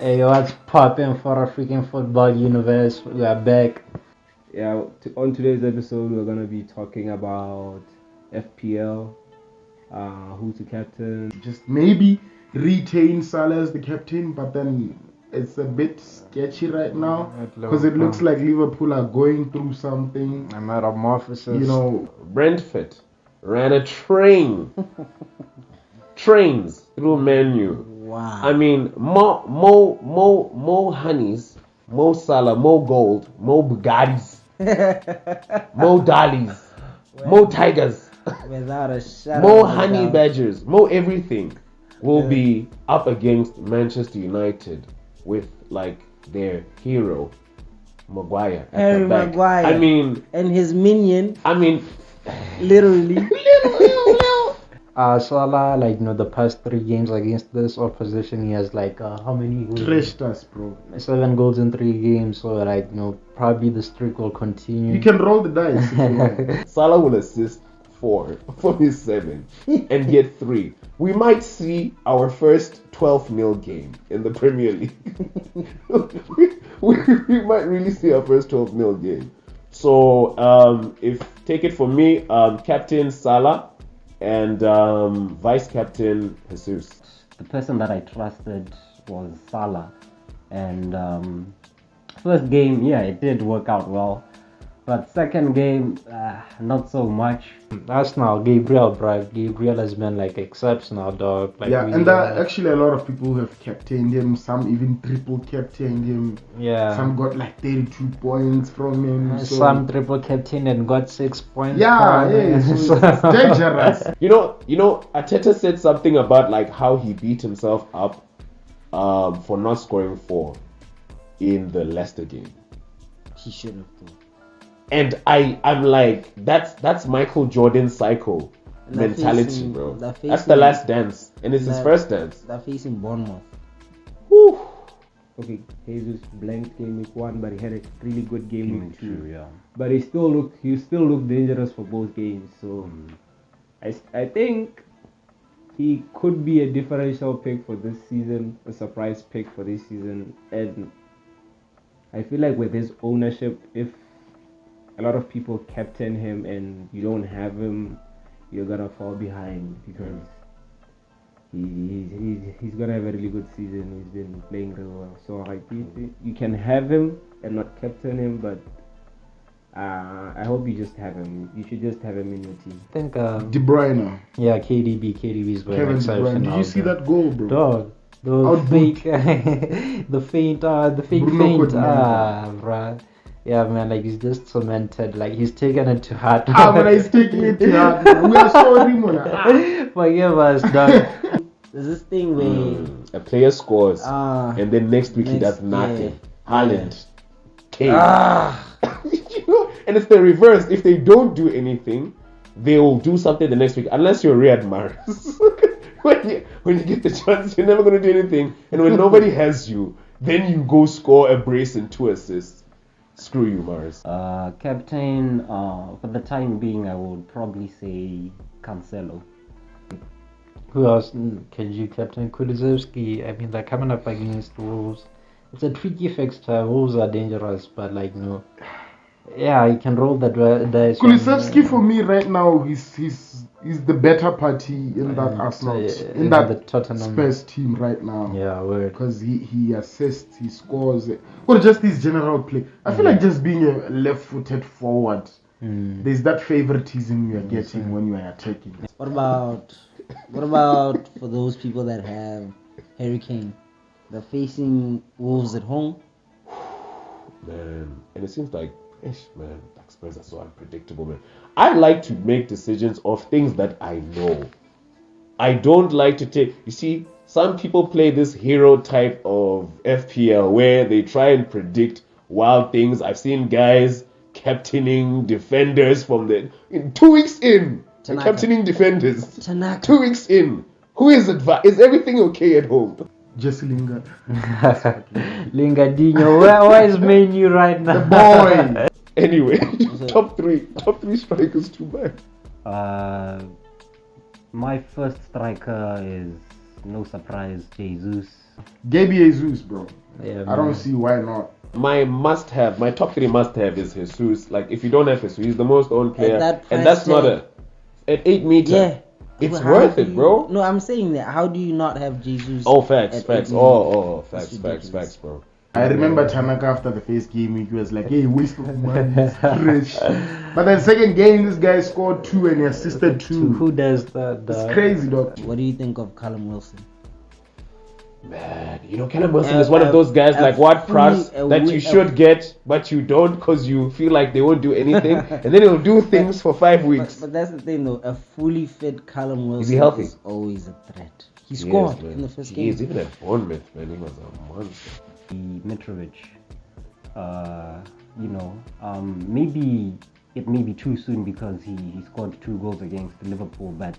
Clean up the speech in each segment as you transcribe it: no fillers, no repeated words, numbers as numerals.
Hey, what's poppin' for African football universe? We are back. Yeah, on today's episode, we're gonna be talking about FPL, who to captain. Just maybe retain Salah as the captain, but then it's a bit sketchy right now because it looks like Liverpool are going through something. I'm metamorphosis. You know, Brentford ran a trains through menu. Wow. I mean, more honeys, more Salah, more gold, more Bugattis, more Dalis, more Tigers, Without a shadow. more of a honey doubt. badgers, more everything will be up against Manchester United with like their hero, Maguire. at Harry the back. Maguire. I mean, And his minion, little. literally. Salah, the past 3 games against this opposition, he has how many goals? Trashed us, bro. 7 goals in 3 games. So probably the streak will continue. You can roll the dice if you want. Salah will assist 4 from his 7 and get 3. We might see our first 12-0 game in the Premier League. we might really see our first 12-0 game. So if take it from me, Captain Salah and Vice Captain Jesus. The person that I trusted was Salah, and first game, yeah, it did work out well, but second game, not so much. Arsenal, Gabriel has been exceptional, dog. Yeah, and actually a lot of people have captained him. Some even triple captained him. Yeah. Some got 32 points from him. So Some triple captain and got 6 points. yeah, from yeah, it. so it's dangerous. You know, Arteta said something about how he beat himself up for not scoring 4 in the Leicester game. He should have though. And I'm like, that's Michael Jordan psycho They're mentality, facing- bro. they're That's the facing- last dance, and it's his they're- first dance. They're facing Bournemouth. Whew. Okay, Jesus blanked game week 1, but he had a really good game week 2. yeah. But he still looked dangerous for both games. So I think he could be a differential pick for this season, a surprise pick for this season, and I feel like with his ownership, if a lot of people captain him and you don't have him, you're gonna fall behind because he's gonna have a really good season. He's been playing real well. So I think you can have him and not captain him, but I hope you just have him. You should just have him in your team. I think De Bruyne, yeah, KDB's very Kevin De exceptional. Bruyne. Did you see bro. that goal, bro? Dog? The Outboot. fake, the fake Bruno feint, Fernandes. bruh. Yeah, man, he's just cemented. He's taken it to heart. But he's taking it to heart. We are sorry, Mona. Forgive us, dog. There's this thing where A player scores, Ah. and then next week he next- does nothing. yeah. Haaland, Kane. Ah. And it's the reverse. If they don't do anything, they will do something the next week. Unless you're Riyad Mahrez. when you get the chance, you're never gonna do anything. And when nobody has you, then you go score a brace and 2 assists. Screw you, Mars. Captain, for the time being, I would probably say Cancelo. Who else can you captain? Kulusevski. I mean, they're coming up against Wolves. It's a tricky fixture. Wolves are dangerous, but yeah, you can roll the dice. Kulusevski for me right now, he's the better party in that Arsenal, in the that Tottenham Spurs team right now. Yeah, word. Because he assists, he scores, or just his general play. I feel like just being a left-footed forward, there's that favoritism you're getting when you are attacking. What about for those people that have Harry Kane? They're facing Wolves at home. Man, and it seems like, man, Spurs are so unpredictable, man. I like to make decisions of things that I know. I don't like to take. You see, some people play this hero type of FPL where they try and predict wild things. I've seen guys captaining defenders in 2 weeks in. Tanaka. Captaining defenders. Tanaka. 2 weeks in. Who is Is everything okay at home? Jesse Lingard. Lingardinho, where is Menu right now? Boy! Anyway, top three strikers to back. My first striker is no surprise, Jesus. Gabi Jesus, bro. Yeah, I don't man. see why not. My must-have, my top 3 must-have is Jesus. Like, if you don't have Jesus, he's the most owned player, that and price that's not tag- at 8 meter. Yeah. It's How worth do it, you- bro. No, I'm saying that. How do you not have Jesus? Oh, facts. at 8 Facts, That's ridiculous. bro. I remember Tanaka after the first game week, he was like, hey, waste of money, it's trash. But then second game, this guy scored 2 and he assisted 2. Who does that? It's crazy, dog. What do you think of Callum Wilson? Man, Callum Wilson is one of those guys like what Pras that you should get, but you don't because you feel like they won't do anything, and then he'll do things for 5 weeks. But that's the thing, though. A fully fit Callum Wilson healthy? is always a threat. He He scored is, man. in the first He game. is, even at Bournemouth, man, he was a monster. Mitrovic, maybe it may be too soon because he scored 2 goals against Liverpool, but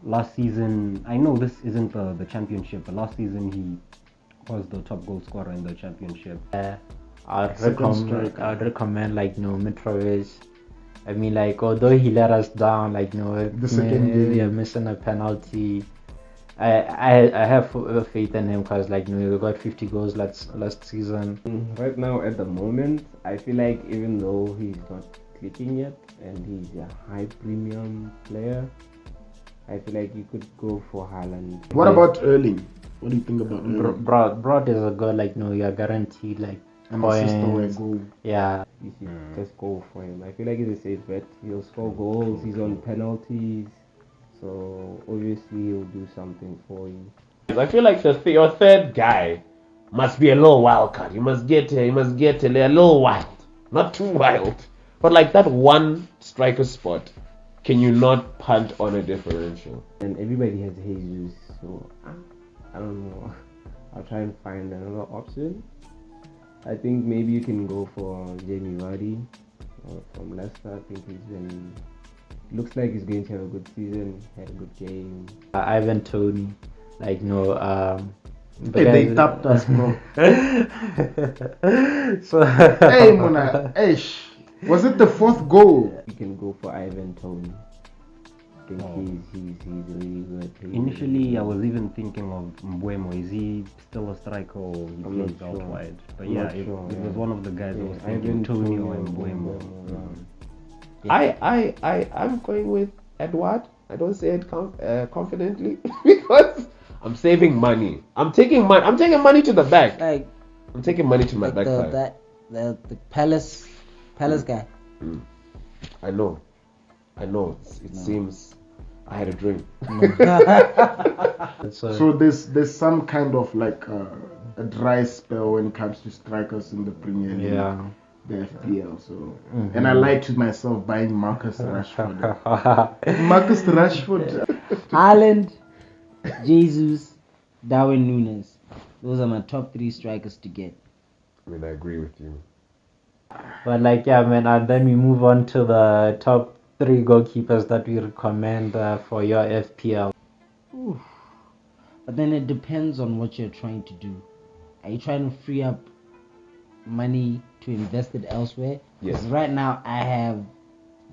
last season, I know this isn't the championship, but last season he was the top goal scorer in the championship. I'd striker. recommend Mitrovic. I mean, like, although he let us down, The second game. yeah, missing a penalty. I have faith in him because he got 50 goals last season. Right now, at the moment, I feel like even though he's not clicking yet and he's a high premium player, I feel like you could go for Haaland. What about Erling? What do you think about Erling? Broad is a goal, you're guaranteed An assist or a points. goal. Yeah, You should just go for him. I feel like he's a safe bet. He'll score goals. He's on penalties, so obviously he'll do something for you. I feel like your third guy must be a little wild card. You must get a little wild, not too wild, but like that one striker spot. Can you not punt on a differential? And everybody has Jesus, so I don't know. I'll try and find another option. I think maybe you can go for Jamie Vardy from Leicester. I think looks like he's going to have a good season. Had a good game. Ivan Toney, Hey, they tapped us, bro. So Hey, Mona. Eish. Was it the 4th goal? You can go for Ivan Toney. I think he's really good. Initially, I was even thinking of Mbeumo. Is he still a striker or he I'm not plays out sure. wide? But I'm yeah, not it sure, was yeah. one of the guys I was Yeah, thinking, Ivan Toney Toney or or Mbeumo. yeah. I'm going with Edward. I don't say it confidently because I'm saving money. I'm taking money to the back. Like, I'm taking money to my like back the, five. that the Palace guy. I know. It seems I had a drink. So there's some kind of like a dry spell when it comes to strikers in the Premier League, Yeah. the FPL. So and I lied to myself buying Marcus Rashford. Marcus Rashford. Haaland, Jesus, Darwin Núñez. Those are my top 3 strikers to get. I mean, I agree with you. But and then we move on to the top 3 goalkeepers that we recommend for your FPL. But then it depends on what you're trying to do. Are you trying to free up money to invest it elsewhere? Yes. 'Cause right now I have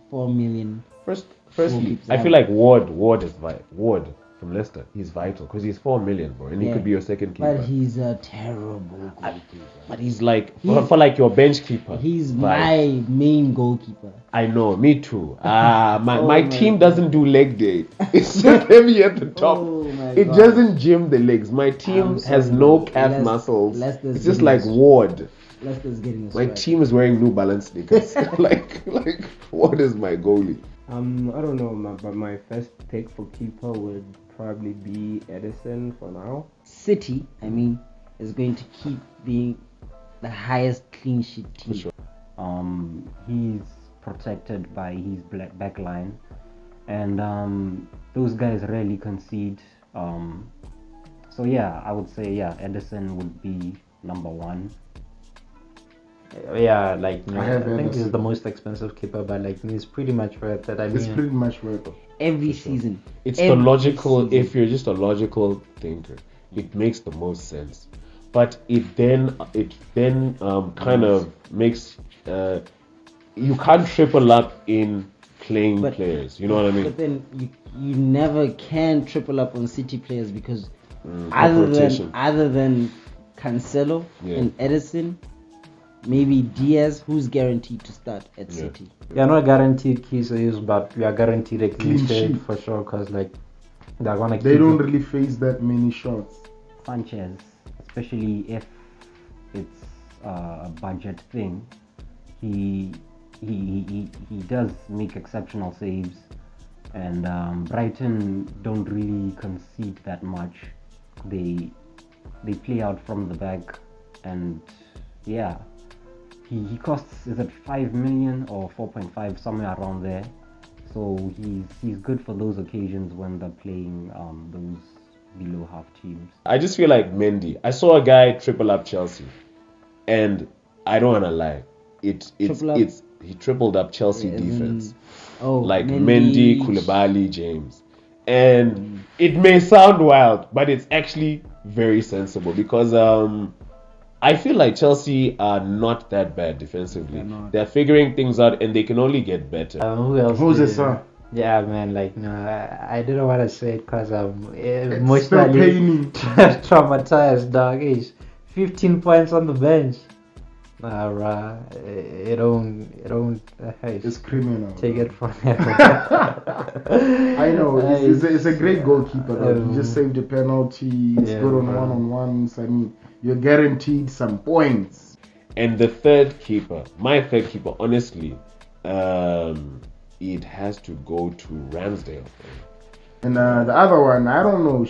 4 million. Firstly, keeps I feel like Ward is vital. Ward from Leicester, he's vital because he's 4 million, bro, and he Yeah. could be your second keeper. But he's a terrible goalkeeper. But he's like He's- for like your bench keeper. He's vibe. my main goalkeeper. I know, me too. My my team doesn't do leg day. It's just heavy at the top. Oh my It God. doesn't gym the legs. My team I'm has sorry, no bro. calf muscles. Leicester's It's just getting like a- Ward. Leicester's getting a My strike. team is wearing New Balance sneakers. like Ward is my goalie. I don't know, but my first pick for keeper would probably be Edison for now. City, is going to keep being the highest clean sheet team. sure. He's protected by his back line, and those guys rarely concede. So yeah, I would say Edison would be number 1. Yeah, I have I think Edison. he's the most expensive keeper, but he's pretty much worth it. I It's mean, pretty much worth it. Every season. It's Every the logical. season. If you're just a logical thinker, it makes the most sense. But it then kind of makes you can't triple up in playing But- players. You know what I mean? But then you never can triple up on City players because rotation. other than Cancelo Yeah. and Edison, maybe Diaz, who's guaranteed to start at Yeah. City. You're not guaranteed key saves, but you are guaranteed a clean Clean sheet sheet. for sure. Cause like they're gonna They keep don't it. really face that many shots. Sanchez, especially if it's a budget thing, he does make exceptional saves, and Brighton don't really concede that much. They play out from the back, and yeah, he costs, is it 5 million or 4.5, somewhere around there. So he's good for those occasions when they're playing those below half teams. I just feel like Mendy. I saw a guy triple up Chelsea, and I don't wanna lie, Triple up? he tripled up Chelsea Yeah, defense. Oh, Like Mendy, Koulibaly, James. And it may sound wild, but it's actually very sensible because I feel like Chelsea are not that bad defensively. They're figuring things out and they can only get better. Who else? Jose did- Sa. Yeah, man. Like no, I didn't want to say it because I'm It's still emotionally paining. traumatized, dog. He's 15 points on the bench. Nah, bruh. It don't. Hey, It's criminal. take it from here. I know. It's a great goalkeeper. Though. He just saved a penalty. He's Yeah, good on bro. one-on-ones. I mean, you're guaranteed some points. And the third keeper, my third keeper, honestly, it has to go to Ramsdale. And the other one, I don't know.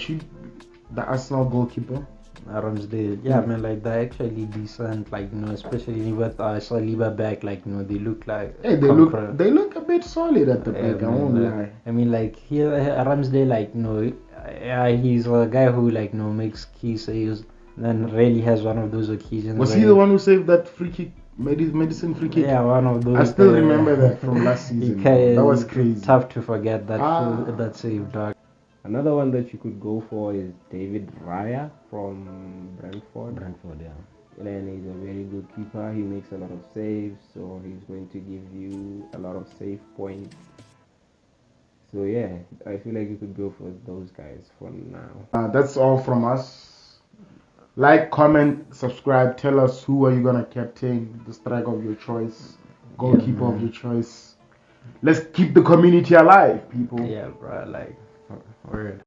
The Arsenal goalkeeper. Ramsdale, yeah, man, like they're actually decent, like especially with Saliba back, like they look like Hey, they look a bit solid at the back. I won't lie. I mean, like here Ramsdale, like yeah, he's a guy who like makes key saves, then rarely has one of those occasions. Was where he the one who saved that free kick, medicine free kick? Yeah, one of those. I still remember that from last season. That was crazy. Tough to forget that that save, dog. Another one that you could go for is David Raya from Brentford. Brentford, yeah. And he's a very good keeper. He makes a lot of saves, so he's going to give you a lot of save points. So yeah, I feel like you could go for those guys for now. That's all from us. Like, comment, subscribe. Tell us who are you gonna captain, the striker of your choice, goalkeeper of your choice. Let's keep the community alive, people. Yeah, bro, like word.